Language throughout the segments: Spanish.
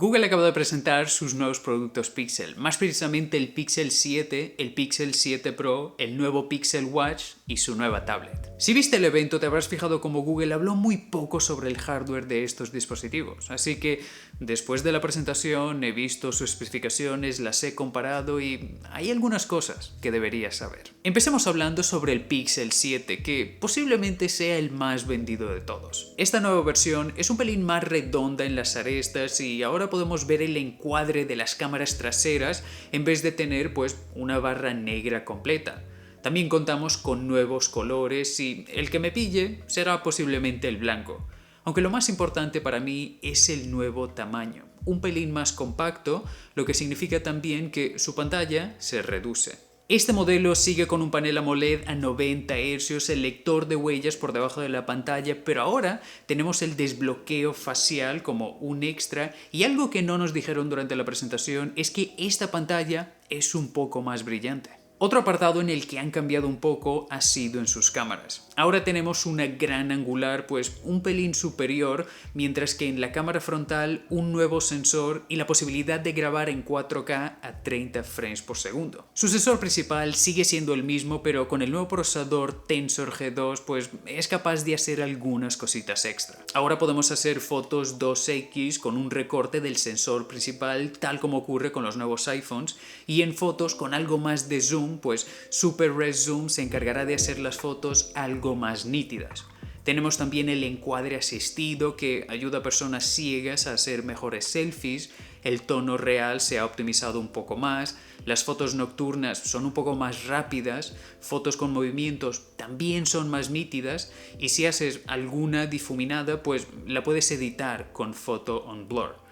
Google acaba de presentar sus nuevos productos Pixel, más precisamente el Pixel 7, el Pixel 7 Pro, el nuevo Pixel Watch y su nueva tablet. Si viste el evento te habrás fijado como Google habló muy poco sobre el hardware de estos dispositivos, así que después de la presentación he visto sus especificaciones, las he comparado y hay algunas cosas que deberías saber. Empecemos hablando sobre el Pixel 7, que posiblemente sea el más vendido de todos. Esta nueva versión es un pelín más redonda en las arestas y ahora podemos ver el encuadre de las cámaras traseras en vez de tener pues una barra negra completa. También contamos con nuevos colores y el que me pille será posiblemente el blanco. Aunque lo más importante para mí es el nuevo tamaño, un pelín más compacto, lo que significa también que su pantalla se reduce. Este modelo sigue con un panel AMOLED a 90 Hz, el lector de huellas por debajo de la pantalla, pero ahora tenemos el desbloqueo facial como un extra y algo que no nos dijeron durante la presentación es que esta pantalla es un poco más brillante. Otro apartado en el que han cambiado un poco ha sido en sus cámaras. Ahora tenemos una gran angular, pues un pelín superior, mientras que en la cámara frontal un nuevo sensor y la posibilidad de grabar en 4K a 30 frames por segundo. Su sensor principal sigue siendo el mismo, pero con el nuevo procesador Tensor G2 pues es capaz de hacer algunas cositas extra. Ahora podemos hacer fotos 2X con un recorte del sensor principal, tal como ocurre con los nuevos iPhones, y en fotos con algo más de zoom, pues Super Res Zoom se encargará de hacer las fotos algo más nítidas. Tenemos también el encuadre asistido que ayuda a personas ciegas a hacer mejores selfies, el tono real se ha optimizado un poco más, las fotos nocturnas son un poco más rápidas, fotos con movimientos también son más nítidas y si haces alguna difuminada pues la puedes editar con Photo on Blur.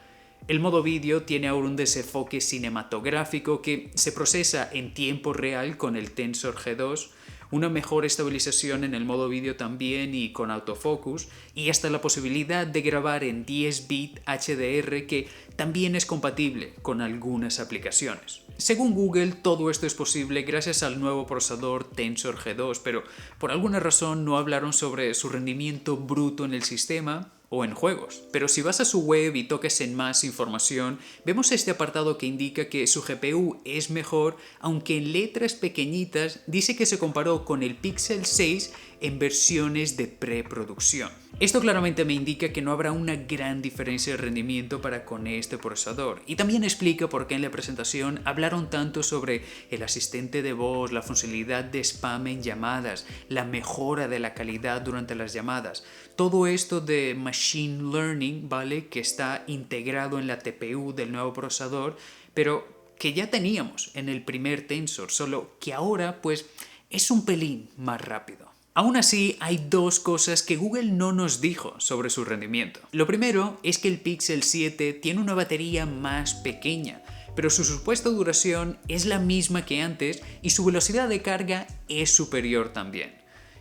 El modo vídeo tiene ahora un desenfoque cinematográfico que se procesa en tiempo real con el Tensor G2, una mejor estabilización en el modo vídeo también y con autofocus, y hasta la posibilidad de grabar en 10 bit HDR que también es compatible con algunas aplicaciones. Según Google, todo esto es posible gracias al nuevo procesador Tensor G2, pero por alguna razón no hablaron sobre su rendimiento bruto en el sistema o en juegos. Pero si vas a su web y tocas en más información, vemos este apartado que indica que su GPU es mejor, aunque en letras pequeñitas dice que se comparó con el Pixel 6 en versiones de preproducción. Esto claramente me indica que no habrá una gran diferencia de rendimiento para con este procesador y también explica por qué en la presentación hablaron tanto sobre el asistente de voz, la funcionalidad de spam en llamadas, la mejora de la calidad durante las llamadas. Todo esto de Machine Learning, ¿vale? Que está integrado en la TPU del nuevo procesador, pero que ya teníamos en el primer Tensor, solo que ahora pues es un pelín más rápido. Aún así, hay dos cosas que Google no nos dijo sobre su rendimiento. Lo primero es que el Pixel 7 tiene una batería más pequeña, pero su supuesta duración es la misma que antes y su velocidad de carga es superior también.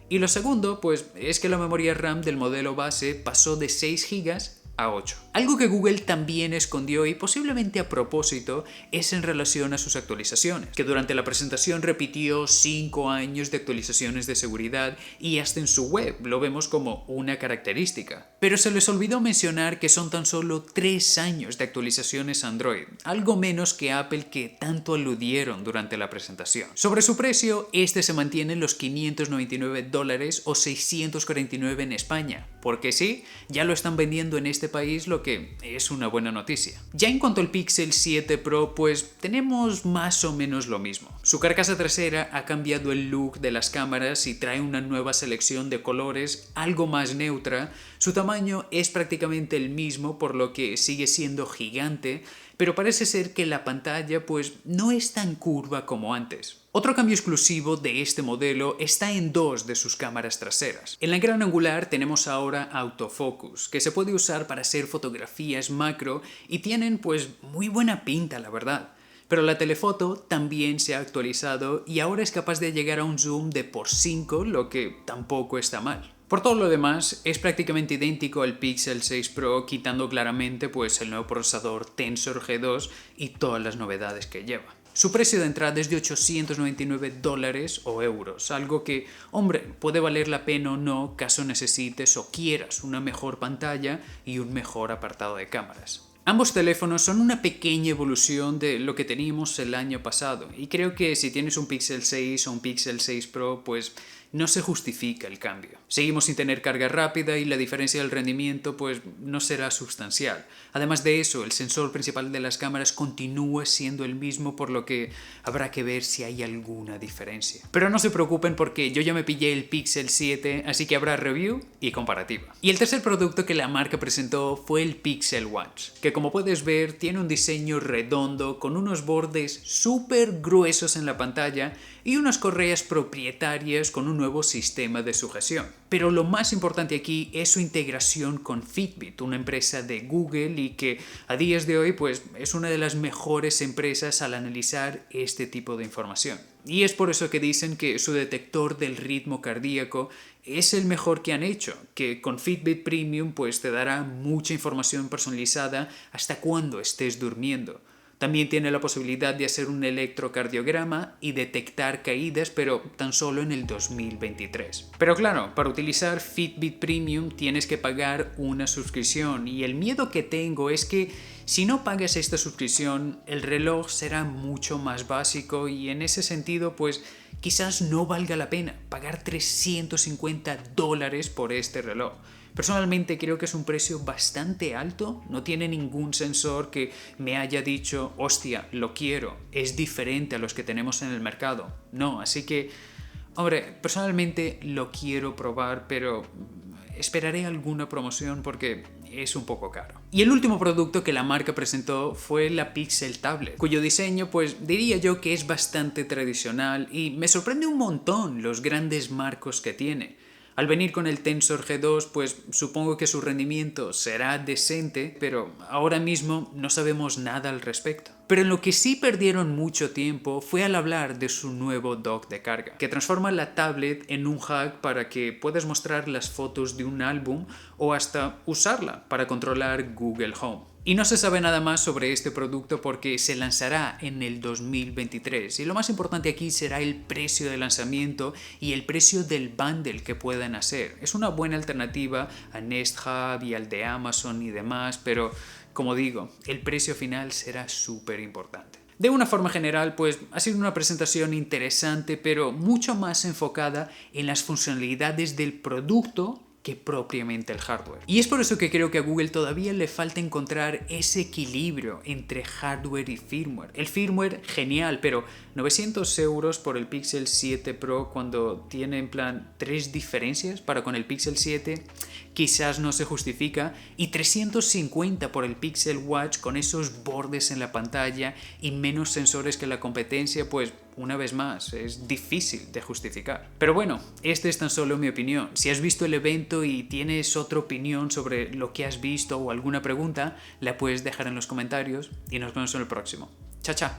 Y lo segundo, pues, es que la memoria RAM del modelo base pasó de 6 GB a 8. Algo que Google también escondió y posiblemente a propósito es en relación a sus actualizaciones, que durante la presentación repitió 5 años de actualizaciones de seguridad y hasta en su web lo vemos como una característica. Pero se les olvidó mencionar que son tan solo 3 años de actualizaciones Android, algo menos que Apple que tanto aludieron durante la presentación. Sobre su precio, este se mantiene en los $599 o 649 en España, porque sí, ya lo están vendiendo en este país, lo que es una buena noticia. Ya en cuanto al Pixel 7 Pro, pues tenemos más o menos lo mismo. Su carcasa trasera ha cambiado el look de las cámaras y trae una nueva selección de colores, algo más neutra. Su tamaño es prácticamente el mismo, por lo que sigue siendo gigante, pero parece ser que la pantalla pues no es tan curva como antes. Otro cambio exclusivo de este modelo está en dos de sus cámaras traseras. En la gran angular tenemos ahora autofocus, que se puede usar para hacer fotografías macro y tienen pues muy buena pinta, la verdad. Pero la telefoto también se ha actualizado y ahora es capaz de llegar a un zoom de por 5, lo que tampoco está mal. Por todo lo demás, es prácticamente idéntico al Pixel 6 Pro, quitando claramente pues el nuevo procesador Tensor G2 y todas las novedades que lleva. Su precio de entrada es de $899 o euros, algo que, hombre, puede valer la pena o no caso necesites o quieras una mejor pantalla y un mejor apartado de cámaras. Ambos teléfonos son una pequeña evolución de lo que teníamos el año pasado y creo que si tienes un Pixel 6 o un Pixel 6 Pro, pues no se justifica el cambio. Seguimos sin tener carga rápida y la diferencia del rendimiento pues no será sustancial. Además de eso, el sensor principal de las cámaras continúa siendo el mismo, por lo que habrá que ver si hay alguna diferencia. Pero no se preocupen porque yo ya me pillé el Pixel 7, así que habrá review y comparativa. Y el tercer producto que la marca presentó fue el Pixel Watch, que como puedes ver tiene un diseño redondo con unos bordes súper gruesos en la pantalla y unas correas propietarias con un nuevo sistema de sujeción. Pero lo más importante aquí es su integración con Fitbit, una empresa de Google y que a días de hoy pues es una de las mejores empresas al analizar este tipo de información. Y es por eso que dicen que su detector del ritmo cardíaco es el mejor que han hecho, que con Fitbit Premium pues te dará mucha información personalizada hasta cuando estés durmiendo. También tiene la posibilidad de hacer un electrocardiograma y detectar caídas, pero tan solo en el 2023. Pero claro, para utilizar Fitbit Premium tienes que pagar una suscripción y el miedo que tengo es que si no pagas esta suscripción, el reloj será mucho más básico y en ese sentido, pues quizás no valga la pena pagar $350 por este reloj. Personalmente creo que es un precio bastante alto, no tiene ningún sensor que me haya dicho, hostia, lo quiero, es diferente a los que tenemos en el mercado. No, así que, hombre, personalmente lo quiero probar, pero esperaré alguna promoción porque es un poco caro. Y el último producto que la marca presentó fue la Pixel Tablet, cuyo diseño pues diría yo que es bastante tradicional y me sorprende un montón los grandes marcos que tiene. Al venir con el Tensor G2, pues supongo que su rendimiento será decente, pero ahora mismo no sabemos nada al respecto. Pero en lo que sí perdieron mucho tiempo fue al hablar de su nuevo dock de carga, que transforma la tablet en un hub para que puedas mostrar las fotos de un álbum o hasta usarla para controlar Google Home. Y no se sabe nada más sobre este producto porque se lanzará en el 2023 y lo más importante aquí será el precio de lanzamiento y el precio del bundle que puedan hacer. Es una buena alternativa a Nest Hub y al de Amazon y demás, pero como digo, el precio final será súper importante. De una forma general, pues ha sido una presentación interesante, pero mucho más enfocada en las funcionalidades del producto que propiamente el hardware. Y es por eso que creo que a Google todavía le falta encontrar ese equilibrio entre hardware y firmware. El firmware, genial, pero 900 euros por el Pixel 7 Pro cuando tiene en plan 3 diferencias para con el Pixel 7 quizás no se justifica, y 350 por el Pixel Watch con esos bordes en la pantalla y menos sensores que la competencia, pues una vez más, es difícil de justificar. Pero bueno, esta es tan solo mi opinión. Si has visto el evento y tienes otra opinión sobre lo que has visto o alguna pregunta, la puedes dejar en los comentarios y nos vemos en el próximo. Chao, chao.